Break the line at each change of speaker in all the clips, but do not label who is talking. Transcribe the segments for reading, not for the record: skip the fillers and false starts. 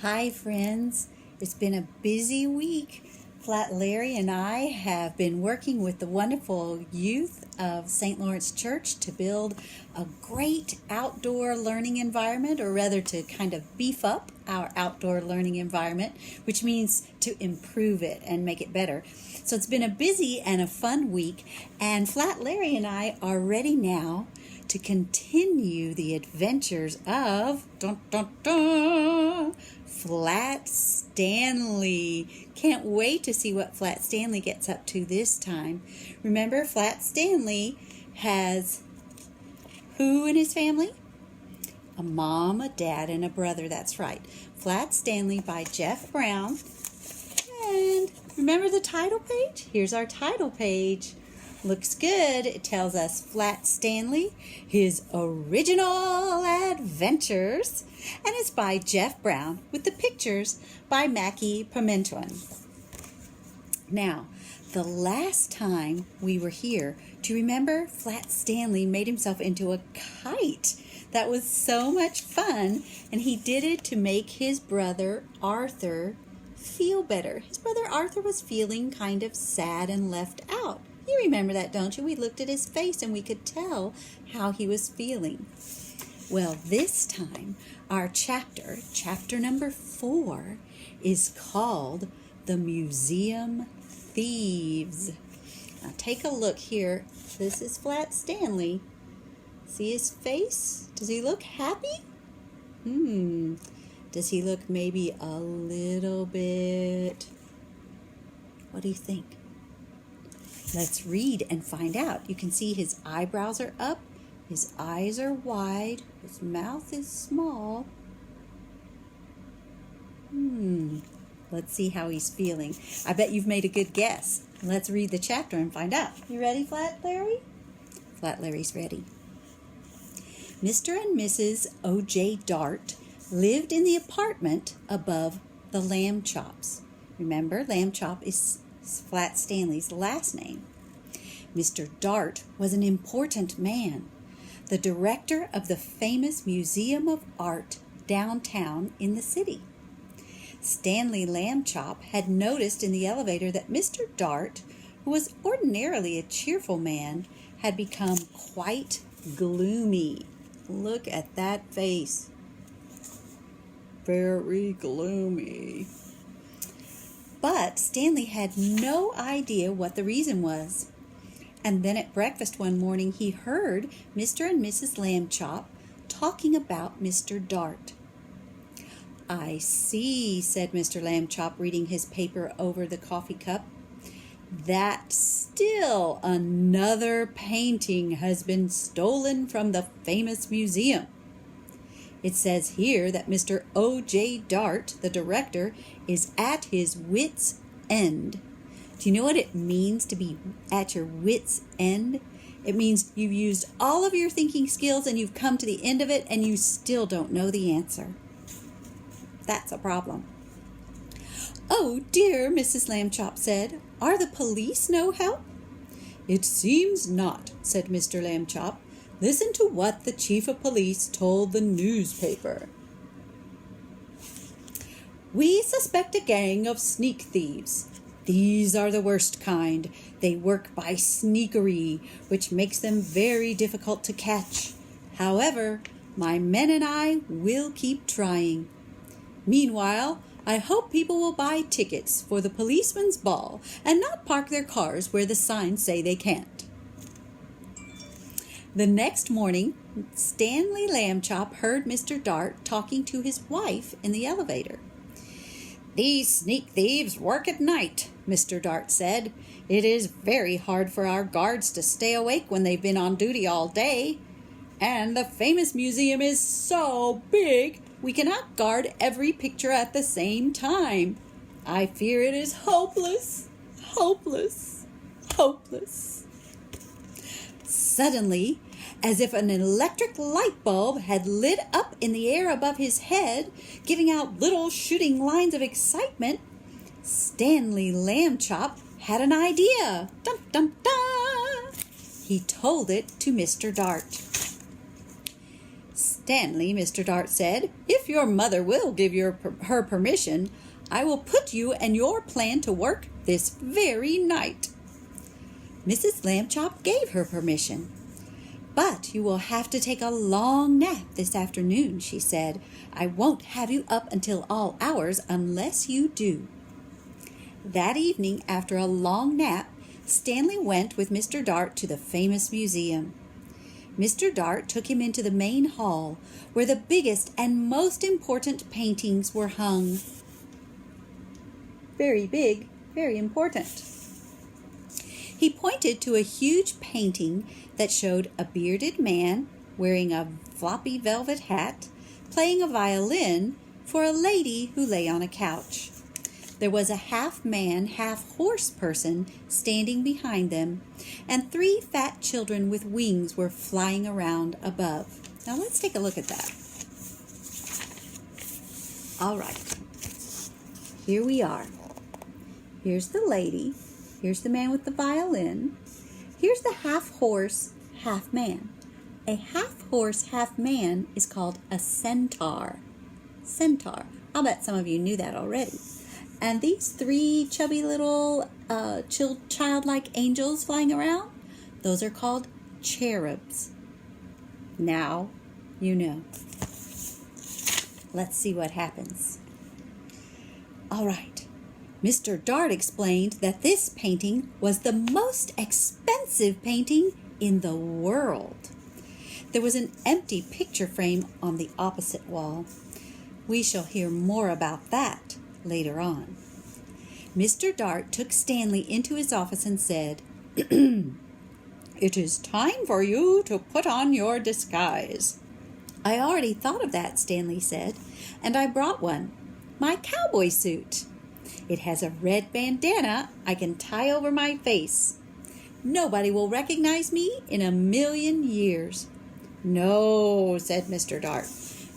Hi friends, it's been a busy week. Flat Larry and I have been working with the wonderful youth of St. Lawrence Church to build a great outdoor learning environment, or rather to kind of beef up our outdoor learning environment, which means to improve it and make it better. So it's been a busy and a fun week, and Flat Larry and I are ready now to continue the adventures of Flat Stanley. Can't wait to see what Flat Stanley gets up to this time. Remember, Flat Stanley has who in his family? A mom, a dad, and a brother. That's right. Flat Stanley by Jeff Brown. And remember the title page? Here's our title page. Looks good. It tells us Flat Stanley, his original adventures, and it's by Jeff Brown with the pictures by Mackie Pimentuan. Now, the last time we were here, do you remember Flat Stanley made himself into a kite? That was so much fun, and he did it to make his brother Arthur feel better. His brother Arthur was feeling kind of sad and left out. You remember that, don't you? We looked at his face and we could tell how he was feeling. Well, this time, our chapter number 4, is called The Museum Thieves. Now, take a look here. This is Flat Stanley. See his face? Does he look happy? Does he look maybe a little bit... What do you think? Let's read and find out. You can see his eyebrows are up, his eyes are wide, his mouth is small. Let's see how he's feeling. I bet you've made a good guess. Let's read the chapter and find out. You ready, Flat Larry? Flat Larry's ready. Mr. and Mrs. O.J. Dart lived in the apartment above the Lamb Chops. Remember, Lamb Chop is Flat Stanley's last name. Mr. Dart was an important man, the director of the famous Museum of Art downtown in the city. Stanley Lamb Chop had noticed in the elevator that Mr. Dart, who was ordinarily a cheerful man, had become quite gloomy. Look at that face. Very gloomy. But Stanley had no idea what the reason was. And then at breakfast one morning, he heard Mr. and Mrs. Lamb Chop talking about Mr. Dart. "I see," said Mr. Lamb Chop, reading his paper over the coffee cup, "that still another painting has been stolen from the famous museum. It says here that Mr. O.J. Dart, the director, is at his wit's end." Do you know what it means to be at your wit's end? It means you've used all of your thinking skills and you've come to the end of it and you still don't know the answer. That's a problem. "Oh dear," Mrs. Lamb Chop said. "Are the police no help?" "It seems not," said Mr. Lamb Chop. "Listen to what the chief of police told the newspaper. We suspect a gang of sneak thieves. These are the worst kind. They work by sneakery, which makes them very difficult to catch. However, my men and I will keep trying. Meanwhile, I hope people will buy tickets for the policeman's ball and not park their cars where the signs say they can't." The next morning, Stanley Lamb Chop heard Mr. Dart talking to his wife in the elevator. "These sneak thieves work at night," Mr. Dart said. "It is very hard for our guards to stay awake when they've been on duty all day. And the famous museum is so big, we cannot guard every picture at the same time. I fear it is hopeless, hopeless, hopeless." Suddenly, as if an electric light bulb had lit up in the air above his head, giving out little shooting lines of excitement, Stanley Lamb Chop had an idea. Dun, dun, dun! He told it to Mr. Dart. Stanley, Mr. Dart said, if your mother will give her permission, I will put you and your plan to work this very night. Mrs. Lambchop gave her permission. But you will have to take a long nap this afternoon, she said. I won't have you up until all hours unless you do. That evening, after a long nap, Stanley went with Mr. Dart to the famous museum. Mr. Dart took him into the main hall, where the biggest and most important paintings were hung. Very big, very important. He pointed to a huge painting that showed a bearded man wearing a floppy velvet hat, playing a violin for a lady who lay on a couch. There was a half-man, half-horse person standing behind them, and 3 fat children with wings were flying around above. Now let's take a look at that. All right, here we are. Here's the lady. Here's the man with the violin. Here's the half-horse, half-man. A half-horse, half-man is called a centaur. Centaur. I'll bet some of you knew that already. And these 3 chubby little childlike angels flying around, those are called cherubs. Now you know. Let's see what happens. All right. Mr. Dart explained that this painting was the most expensive painting in the world. There was an empty picture frame on the opposite wall. We shall hear more about that later on. Mr. Dart took Stanley into his office and said, It is time for you to put on your disguise. I already thought of that, Stanley said, and I brought one, my cowboy suit. It has a red bandana I can tie over my face. Nobody will recognize me in a million years. No, said Mr. Dart.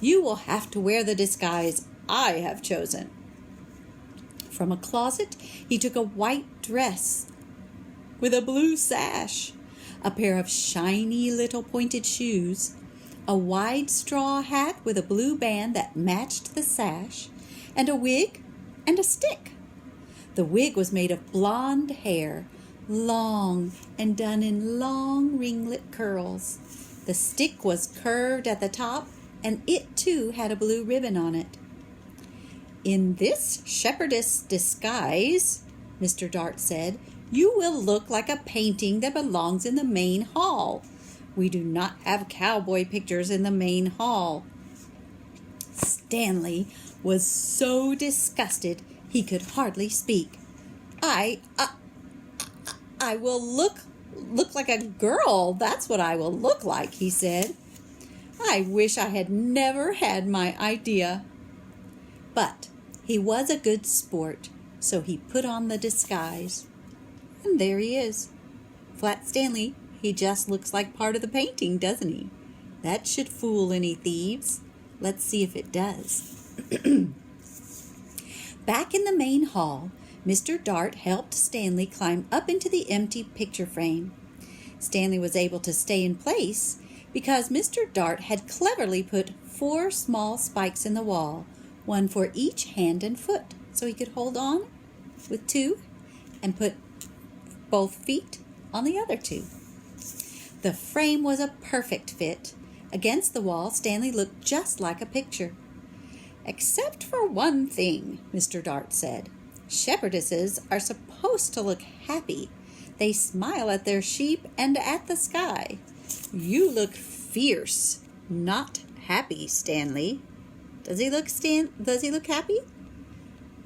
You will have to wear the disguise I have chosen. From a closet, he took a white dress with a blue sash, a pair of shiny little pointed shoes, a wide straw hat with a blue band that matched the sash, and a wig and a stick. The wig was made of blonde hair, long and done in long ringlet curls. The stick was curved at the top, and it too had a blue ribbon on it. In this shepherdess disguise, Mr. Dart said, you will look like a painting that belongs in the main hall. We do not have cowboy pictures in the main hall. Stanley was so disgusted he could hardly speak. I will look like a girl. That's what I will look like, he said. I wish I had never had my idea. But he was a good sport, so he put on the disguise. And there he is. Flat Stanley, he just looks like part of the painting, doesn't he? That should fool any thieves. Let's see if it does. Back in the main hall, Mr. Dart helped Stanley climb up into the empty picture frame. Stanley was able to stay in place because Mr. Dart had cleverly put 4 small spikes in the wall, one for each hand and foot, so he could hold on with 2 and put both feet on the other 2. The frame was a perfect fit. Against the wall, Stanley looked just like a picture. Except for one thing, Mr. Dart said. Shepherdesses are supposed to look happy. They smile at their sheep and at the sky. You look fierce, not happy, Stanley. Does he look happy?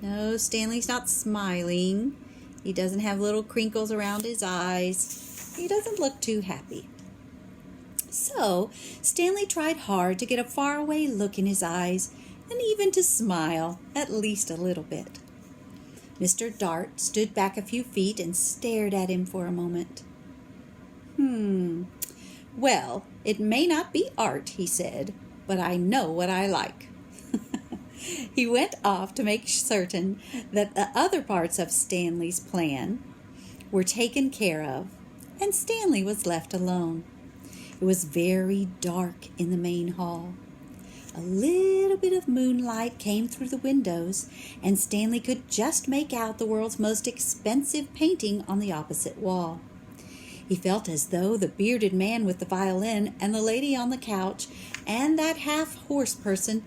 No, Stanley's not smiling. He doesn't have little crinkles around his eyes. He doesn't look too happy. So, Stanley tried hard to get a faraway look in his eyes and even to smile at least a little bit. Mr. Dart stood back a few feet and stared at him for a moment. Well, it may not be art, he said, but I know what I like. He went off to make certain that the other parts of Stanley's plan were taken care of, and Stanley was left alone. It was very dark in the main hall. A little bit of moonlight came through the windows, and Stanley could just make out the world's most expensive painting on the opposite wall. He felt as though the bearded man with the violin and the lady on the couch and that half-horse person,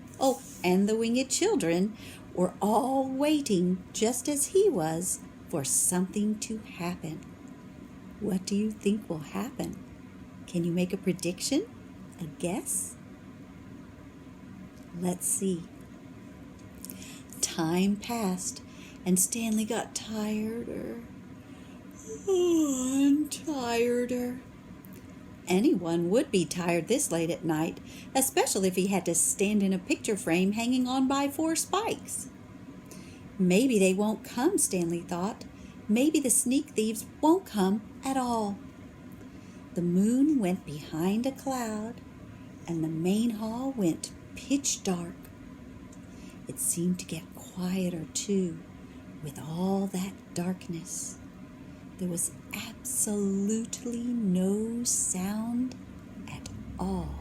and the winged children, were all waiting, just as he was, for something to happen. What do you think will happen? Can you make a prediction? A guess? Let's see. Time passed, and Stanley got tireder and tireder. Anyone would be tired this late at night, especially if he had to stand in a picture frame hanging on by 4 spikes. Maybe they won't come, Stanley thought. Maybe the sneak thieves won't come at all. The moon went behind a cloud, and the main hall went pitch dark. It seemed to get quieter, too, with all that darkness. There was absolutely no sound at all.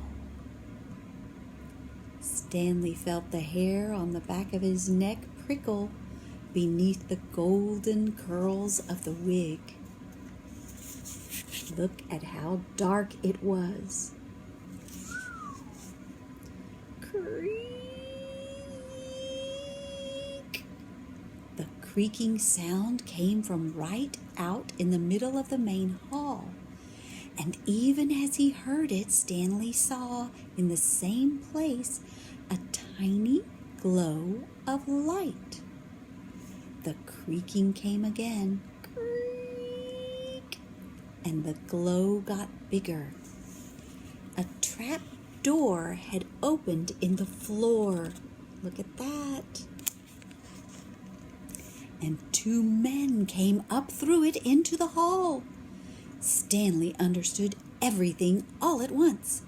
Stanley felt the hair on the back of his neck prickle beneath the golden curls of the wig. Look at how dark it was. Creak! The creaking sound came from right out in the middle of the main hall, and even as he heard it, Stanley saw in the same place a tiny glow of light. The creaking came again, creak, and the glow got bigger. A trap door had opened in the floor. Look at that. And 2 men came up through it into the hall. Stanley understood everything all at once.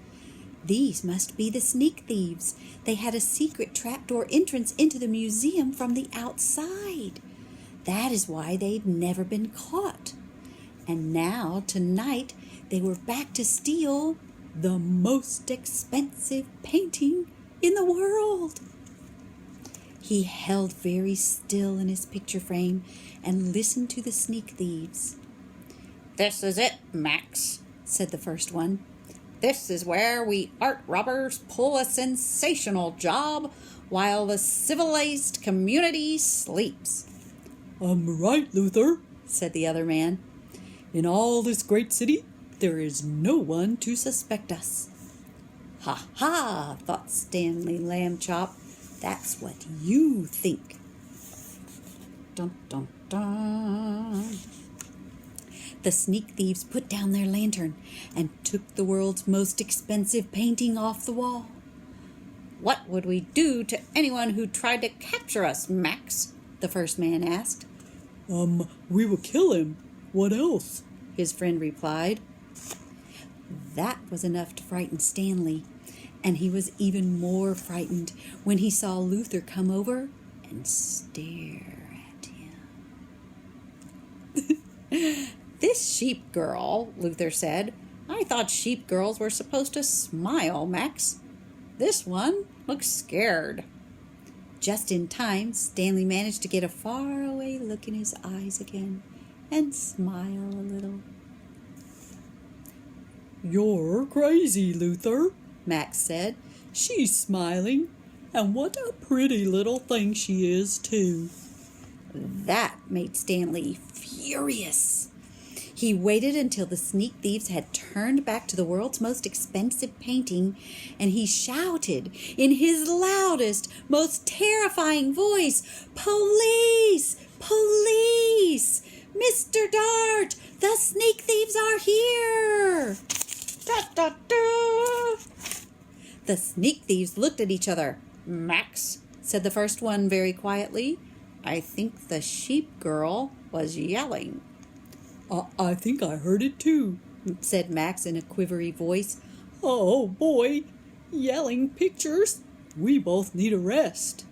These must be the sneak thieves. They had a secret trapdoor entrance into the museum from the outside. That is why they'd never been caught. And now, tonight, they were back to steal the most expensive painting in the world. He held very still in his picture frame and listened to the sneak thieves.
"This is it, Max," said the first one. "This is where we art robbers pull a sensational job while the civilized community sleeps."
Right, Luther,"
said the other man.
"In all this great city, there is no one to suspect us."
"Ha ha," thought Stanley Lambchop. "That's what you think." Dun, dun, dun. The sneak thieves put down their lantern and took the world's most expensive painting off the wall.
"What would we do to anyone who tried to capture us, Max?" the first man asked.
We will kill him. What else?"
his friend replied. That was enough to frighten Stanley, and he was even more frightened when he saw Luther come over and stare at him.
"This sheep girl," Luther said. "I thought sheep girls were supposed to smile, Max. This one looks scared."
Just in time, Stanley managed to get a faraway look in his eyes again and smile a little.
"You're crazy, Luther,"
Max said.
"She's smiling, and what a pretty little thing she is, too."
That made Stanley furious. He waited until the sneak thieves had turned back to the world's most expensive painting, and he shouted in his loudest, most terrifying voice, "Police! Police! Mr. Dart, the sneak thieves are here!"
Da, da, da.
The sneak thieves looked at each other.
"Max," said the first one very quietly, "I think the sheep girl was yelling."
I think I heard it, too,"
said Max in a quivery voice.
"Oh, boy, yelling pictures. We both need a rest."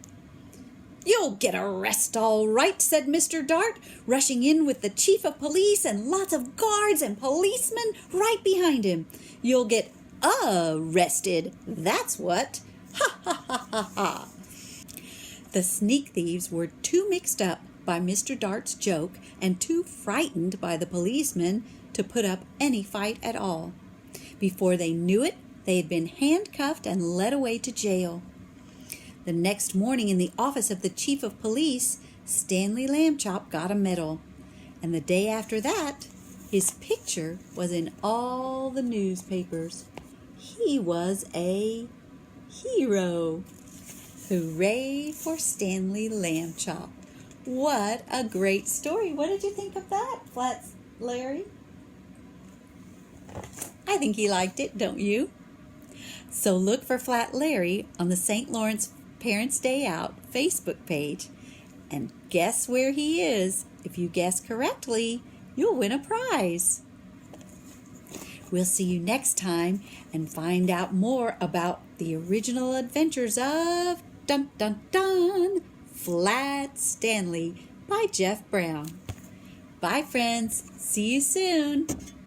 "You'll get a rest all right," said Mr. Dart, rushing in with the chief of police and lots of guards and policemen right behind him. "You'll get arrested, that's what. Ha ha ha ha ha. The sneak thieves were too mixed up by Mr. Dart's joke and too frightened by the policeman to put up any fight at all. Before they knew it, they had been handcuffed and led away to jail. The next morning in the office of the chief of police, Stanley Lambchop got a medal. And the day after that, his picture was in all the newspapers. He was a hero. Hooray for Stanley Lambchop. What a great story. What did you think of that, Flat Larry? I think he liked it, don't you? So look for Flat Larry on the St. Lawrence Parents' Day Out Facebook page. And guess where he is. If you guess correctly, you'll win a prize. We'll see you next time and find out more about the original adventures of dun dun dun Flat Stanley by Jeff Brown. Bye friends. See you soon.